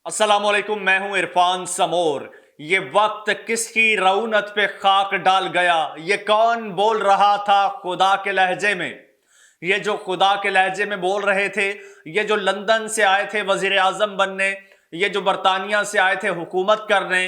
अस्सलामुअलैकुम, मैं हूं इरफान समोर। ये वक्त किसकी रऊनत पे खाक डाल गया, ये कौन बोल रहा था खुदा के लहजे में। ये जो खुदा के लहजे में बोल रहे थे, ये जो लंदन से आए थे वजीर आजम बनने, ये जो बरतानिया से आए थे हुकूमत करने,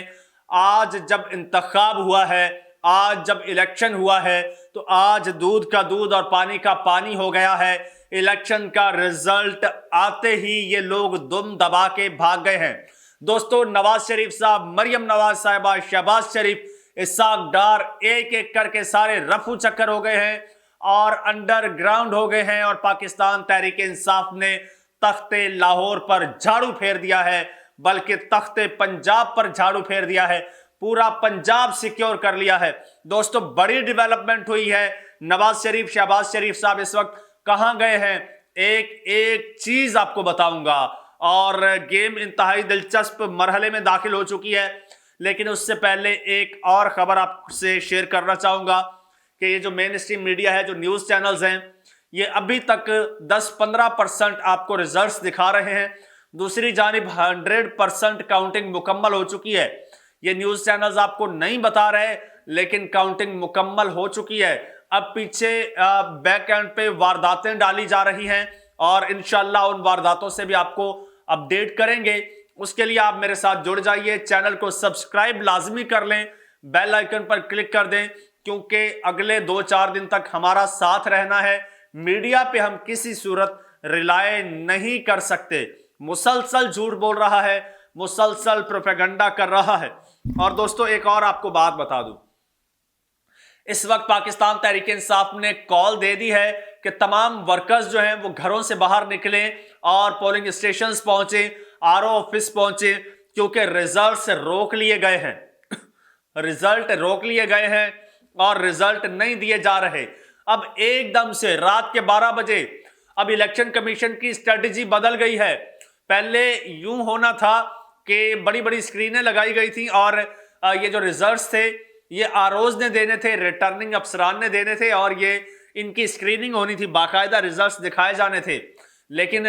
आज जब इंतखाब हुआ है, आज जब इलेक्शन हुआ है, तो आज दूध का दूध और पानी का पानी हो गया है। इलेक्शन का रिजल्ट आते ही ये लोग दुम दबा के भाग गए हैं। दोस्तों, नवाज शरीफ साहब, मरियम नवाज साहिबा, शहबाज शरीफ, इसाक डार, एक एक करके सारे रफू चक्कर हो गए हैं और अंडरग्राउंड हो गए हैं। और पाकिस्तान तहरीक इंसाफ ने तख्ते लाहौर पर झाड़ू फेर दिया है, बल्कि तख्ते पंजाब पर झाड़ू फेर दिया है। पूरा पंजाब सिक्योर कर लिया है। दोस्तों, बड़ी डेवलपमेंट हुई है। नवाज शरीफ, शहबाज शरीफ साहब इस वक्त कहां गए हैं, एक एक चीज आपको बताऊंगा। और गेम इंतहाई दिलचस्प मरहले में दाखिल हो चुकी है। लेकिन उससे पहले एक और खबर आपसे शेयर करना चाहूंगा कि ये जो मेन स्ट्रीम मीडिया है, जो न्यूज चैनल्स हैं, ये अभी तक 10-15% आपको रिजल्ट्स दिखा रहे हैं। दूसरी जानिब 100% काउंटिंग मुकम्मल हो चुकी है। ये न्यूज चैनल्स आपको नहीं बता रहे, लेकिन काउंटिंग मुकम्मल हो चुकी है। अब पीछे बैक एंड पे वारदातें डाली जा रही हैं और इंशाल्लाह उन वारदातों से भी आपको अपडेट करेंगे। उसके लिए आप मेरे साथ जुड़ जाइए, चैनल को सब्सक्राइब लाजमी कर लें, बेल आइकन पर क्लिक कर दें, क्योंकि अगले 2-4 दिन तक हमारा साथ रहना है। मीडिया पे हम किसी सूरत रिलाय नहीं कर सकते। मुसलसल झूठ बोल रहा है, मुसलसल प्रोपेगेंडा कर रहा है। और दोस्तों, एक और आपको बात बता दूं, इस वक्त पाकिस्तान तहरीक इंसाफ ने कॉल दे दी है कि तमाम वर्कर्स जो हैं वो घरों से बाहर निकलें और पोलिंग स्टेशंस पहुंचे, आरओ ऑफिस पहुंचे, क्योंकि रिजल्ट रोक लिए गए हैं। रिजल्ट रोक लिए गए हैं और रिजल्ट नहीं दिए जा रहे। अब एकदम से रात के 12 बजे अब इलेक्शन कमीशन की स्ट्रेटजी बदल गई है। पहले यूं होना था कि बड़ी बड़ी स्क्रीनें लगाई गई थी और ये जो रिजल्ट्स थे ये आरओज ने देने थे, रिटर्निंग अफसरान ने देने थे और ये इनकी स्क्रीनिंग होनी थी, बाकायदा रिजल्ट्स दिखाए जाने थे। लेकिन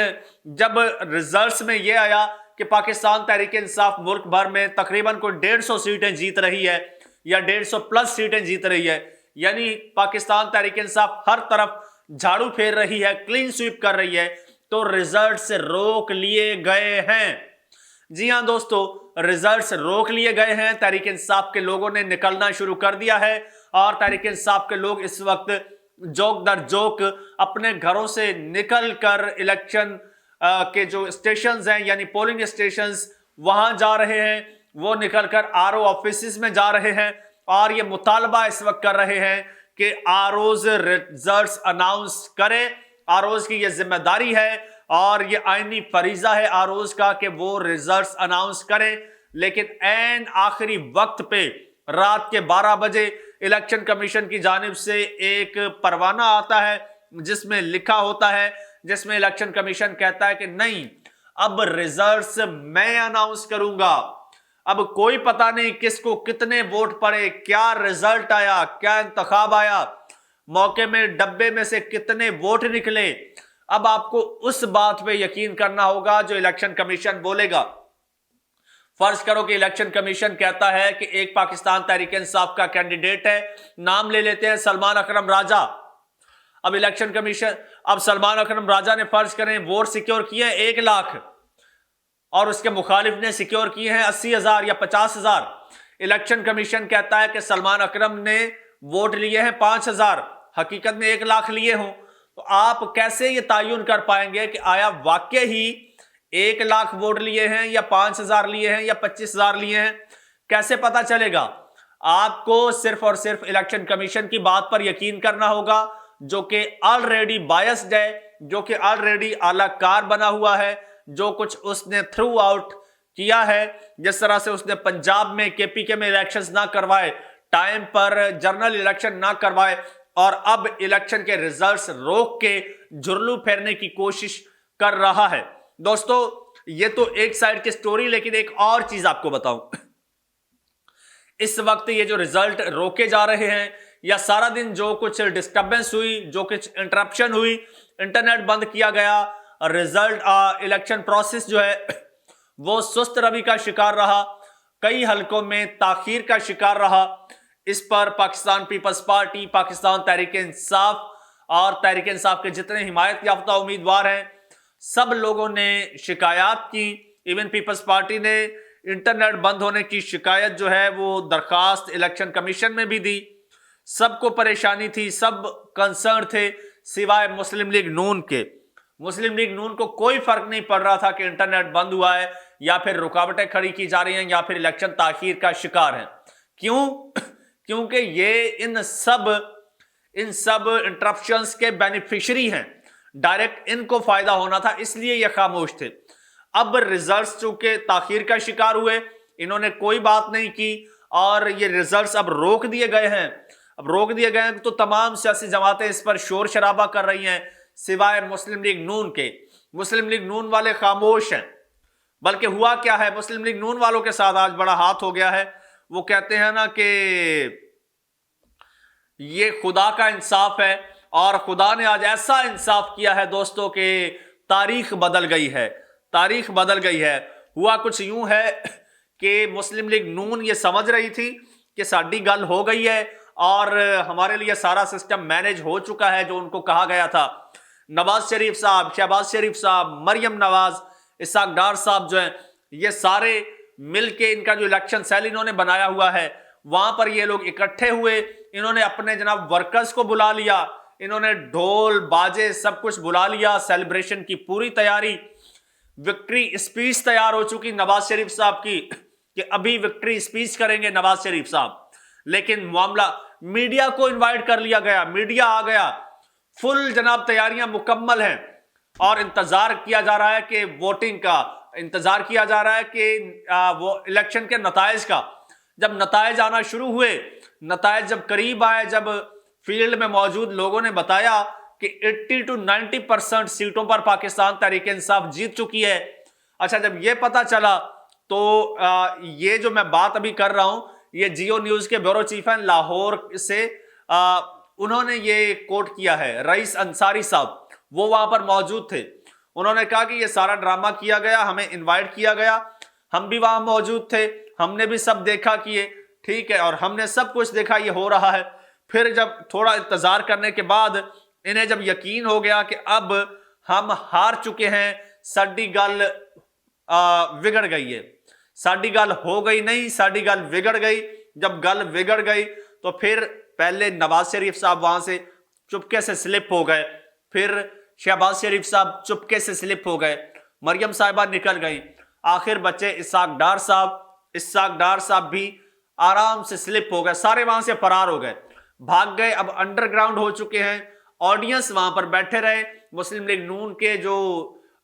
जब रिजल्ट्स में ये आया कि पाकिस्तान तहरीक इंसाफ मुल्क भर में तकरीबन कोई 150 सीटें जीत रही है या 150 प्लस सीटें जीत रही है, यानी पाकिस्तान तहरीक इंसाफ हर तरफ झाड़ू फेर रही है, क्लीन स्वीप कर रही है, तो रिजल्ट्स रोक लिए गए हैं। जी हां दोस्तों, रिजल्ट्स रोक लिए गए हैं। तहरीक इंसाफ के लोगों ने निकलना शुरू कर दिया है और तहरीक इंसाफ के लोग इस वक्त जोक दर जोक अपने घरों से निकल कर इलेक्शन के जो स्टेशंस हैं, यानी पोलिंग स्टेशंस, वहां जा रहे हैं। वो निकलकर आरओ ऑफिस में जा रहे हैं और ये मुतालबा इस वक्त कर रहे हैं कि आरओज रिजल्ट्स अनाउंस करें। आरओज की ये जिम्मेदारी है और ये आईनी फरीजा है आरओज का कि वो रिजल्ट्स अनाउंस करें। लेकिन एन आखिरी वक्त पे रात के 12 बजे इलेक्शन कमीशन की जानिब से एक परवाना आता है जिसमें लिखा होता है, जिसमें इलेक्शन कमीशन कहता है कि नहीं, अब रिजल्ट्स मैं अनाउंस करूंगा। अब कोई पता नहीं किसको कितने वोट पड़े, क्या रिजल्ट आया, क्या इंतखाब आया, मौके में डब्बे में से कितने वोट निकले। अब आपको उस बात पे यकीन करना होगा जो इलेक्शन कमीशन बोलेगा। फर्ज करो कि इलेक्शन कमीशन कहता है कि एक पाकिस्तान तहरीक इंसाफ का कैंडिडेट है, नाम ले लेते हैं सलमान अकरम राजा। अब इलेक्शन कमीशन, अब सलमान अकरम राजा ने फर्ज करें वोट सिक्योर किए हैं 1 लाख और उसके मुखालिफ ने सिक्योर किए हैं 80,000 या 50,000। इलेक्शन कमीशन कहता है कि सलमान अकरम ने वोट लिए हैं 5,000, हकीकत में 1 लाख लिए हों। तो आप कैसे ये तायुन कर पाएंगे कि आया वाकई ही 1 लाख वोट लिए हैं या 5,000 लिए हैं या 25,000 लिए हैं? कैसे पता चलेगा? आपको सिर्फ और सिर्फ इलेक्शन कमीशन की बात पर यकीन करना होगा, जो कि ऑलरेडी बायस्ड है, जो कि ऑलरेडी आलाकार बना हुआ है। जो कुछ उसने थ्रू आउट किया है, जिस तरह से उसने पंजाब में केपीके में इलेक्शंस ना करवाए, टाइम पर जनरल इलेक्शन ना करवाए और अब इलेक्शन के रिजल्ट्स रोक के जुर्लू फेरने की कोशिश कर रहा है। दोस्तों, ये तो एक साइड की स्टोरी, लेकिन एक और चीज आपको बताऊं, इस वक्त ये जो रिजल्ट रोके जा रहे हैं या सारा दिन जो कुछ डिस्टर्बेंस हुई, जो कुछ इंटरप्शन हुई, इंटरनेट बंद किया गया, रिजल्ट इलेक्शन प्रोसेस जो है वो सुस्त रवि का शिकार रहा, कई हलकों में ताखीर का शिकार रहा। इस पर पाकिस्तान पीपल्स पार्टी, पाकिस्तान तहरीक इंसाफ और तहरीक इंसाफ के जितने हिमायत याफ्ता उम्मीदवार हैं, सब लोगों ने शिकायत की। इवन पीपल्स पार्टी ने इंटरनेट बंद होने की शिकायत जो है वो दरखास्त इलेक्शन कमीशन में भी दी। सबको परेशानी थी, सब कंसर्न थे, सिवाय मुस्लिम लीग नून के। मुस्लिम लीग नून को कोई फर्क नहीं पड़ रहा था कि इंटरनेट बंद हुआ है या फिर रुकावटें खड़ी की जा रही हैं या फिर इलेक्शन ताखीर का शिकार है। क्यों? क्योंकि ये इन सब इंटरप्शंस के बेनिफिशियरी हैं। डायरेक्ट इनको फायदा होना था, इसलिए ये खामोश थे। अब रिजल्ट्स चूंकि ताखीर का शिकार हुए, इन्होंने कोई बात नहीं की और ये रिजल्ट्स अब रोक दिए गए हैं। अब रोक दिए गए हैं तो तमाम सियासी जमातें इस पर शोर शराबा कर रही हैं, सिवाय मुस्लिम लीग नून के। मुस्लिम लीग नून वाले खामोश हैं। बल्कि हुआ क्या है, मुस्लिम लीग नून वालों के साथ आज बड़ा हाथ हो गया है। वो कहते हैं ना कि ये खुदा का इंसाफ है और खुदा ने आज ऐसा इंसाफ किया है दोस्तों कि तारीख बदल गई है, तारीख बदल गई है। हुआ कुछ यूं है कि मुस्लिम लीग नून ये समझ रही थी कि साडी गल हो गई है और हमारे लिए सारा सिस्टम मैनेज हो चुका है जो उनको कहा गया था। नवाज शरीफ साहब, शहबाज शरीफ साहब, मरियम नवाज, इसाक डार साहब जो हैं, ये सारे मिलके इनका जो इलेक्शन सेल इन्होंने बनाया हुआ है, वहां पर ये लोग इकट्ठे हुए। इन्होंने अपने जनाब वर्कर्स को बुला लिया, इन्होंने ढोल बाजे सब कुछ बुला लिया, सेलिब्रेशन की पूरी तैयारी। विक्ट्री स्पीच तैयार हो चुकी नवाज शरीफ साहब की कि अभी विक्ट्री स्पीच करेंगे नवाज शरीफ साहब। लेकिन मामला, मीडिया को इनवाइट कर लिया गया, मीडिया आ गया, फुल जनाब तैयारियां मुकम्मल हैं और इंतजार किया जा रहा है कि वोटिंग का, इंतजार किया जा रहा है कि वो इलेक्शन के नताइज का। जब नताइज आना शुरू हुए, नताइज जब करीब आए, जब फील्ड में मौजूद लोगों ने बताया कि 80 to 90% सीटों पर पाकिस्तान तहरीक इंसाफ जीत चुकी है। अच्छा, जब ये पता चला तो ये जो मैं बात अभी कर रहा हूं, ये जियो न्यूज के ब्यूरो चीफ हैं लाहौर से, उन्होंने ये कोट किया है। रईस अंसारी साहब वो वहां पर मौजूद थे। उन्होंने कहा कि ये सारा ड्रामा किया गया, हमें इनवाइट किया गया, हम भी वहां मौजूद थे, हमने भी सब देखा कि ये ठीक है और हमने सब कुछ देखा ये हो रहा है। फिर जब थोड़ा इंतजार करने के बाद इन्हें जब यकीन हो गया कि अब हम हार चुके हैं, साडी गल बिगड़ गई है, साडी गल हो गई नहीं, साडी गल बिगड़ गई। जब गल बिगड़ गई तो फिर पहले नवाज शरीफ साहब वहां से चुपके से स्लिप हो गए, फिर शहबाज शरीफ साहब चुपके से स्लिप हो गए, मरियम साहिबा निकल गई, आखिर बच्चे इसाक डार साहब भी आराम से स्लिप हो गए, सारे वहां से फरार हो गए, भाग गए। अब अंडरग्राउंड हो चुके हैं, ऑडियंस वहां पर बैठे रहे, मुस्लिम लीग नून के जो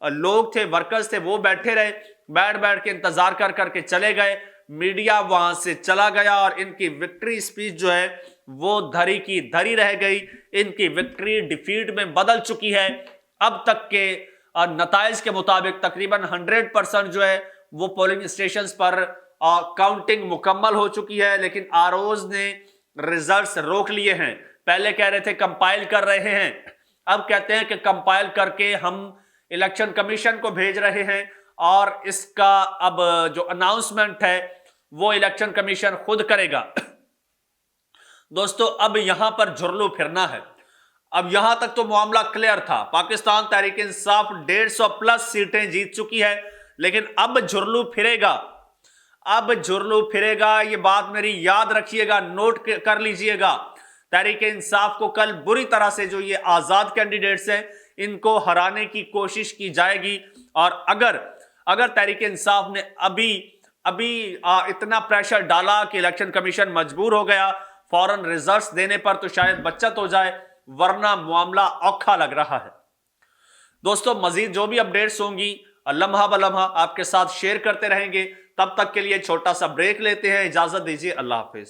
लोग थे, वर्कर्स थे, वो बैठे रहे, बैठ के इंतजार कर करके चले गए। मीडिया वहां से चला गया और इनकी विक्ट्री स्पीच जो है वो धरी की धरी रह गई। इनकी विक्ट्री डिफीट में बदल चुकी है। अब तक के नताइज के मुताबिक तकरीबन 100% जो है वो पोलिंग स्टेशंस पर काउंटिंग मुकम्मल हो चुकी है, लेकिन आरओज ने रिजल्ट्स रोक लिए हैं। पहले कह रहे थे कंपाइल कर रहे हैं, अब कहते हैं कि कंपाइल करके हम इलेक्शन कमीशन को भेज रहे हैं और इसका अब जो अनाउंसमेंट है वो इलेक्शन कमीशन खुद करेगा। दोस्तों, अब यहां पर झुरलू फिरना है। अब यहां तक तो मामला क्लियर था, पाकिस्तान तहरीक इंसाफ 150+ सीटें जीत चुकी है, लेकिन अब झुरलू फिरेगा, अब झुरलू फिरेगा। ये बात मेरी याद रखिएगा, नोट कर लीजिएगा। तहरीक इंसाफ को कल बुरी तरह से जो ये आजाद कैंडिडेट्स हैं इनको हराने की कोशिश की जाएगी। और अगर तहरीक इंसाफ ने अभी इतना प्रेशर डाला कि इलेक्शन कमीशन मजबूर हो गया फौरन रिजल्ट्स देने पर, तो शायद बचत हो जाए, वरना मामला औखा लग रहा है। दोस्तों, मजीद जो भी अपडेट्स होंगी लम्हा बलम्हा आपके साथ शेयर करते रहेंगे। तब तक के लिए छोटा सा ब्रेक लेते हैं, इजाजत दीजिए, अल्लाह हाफिज।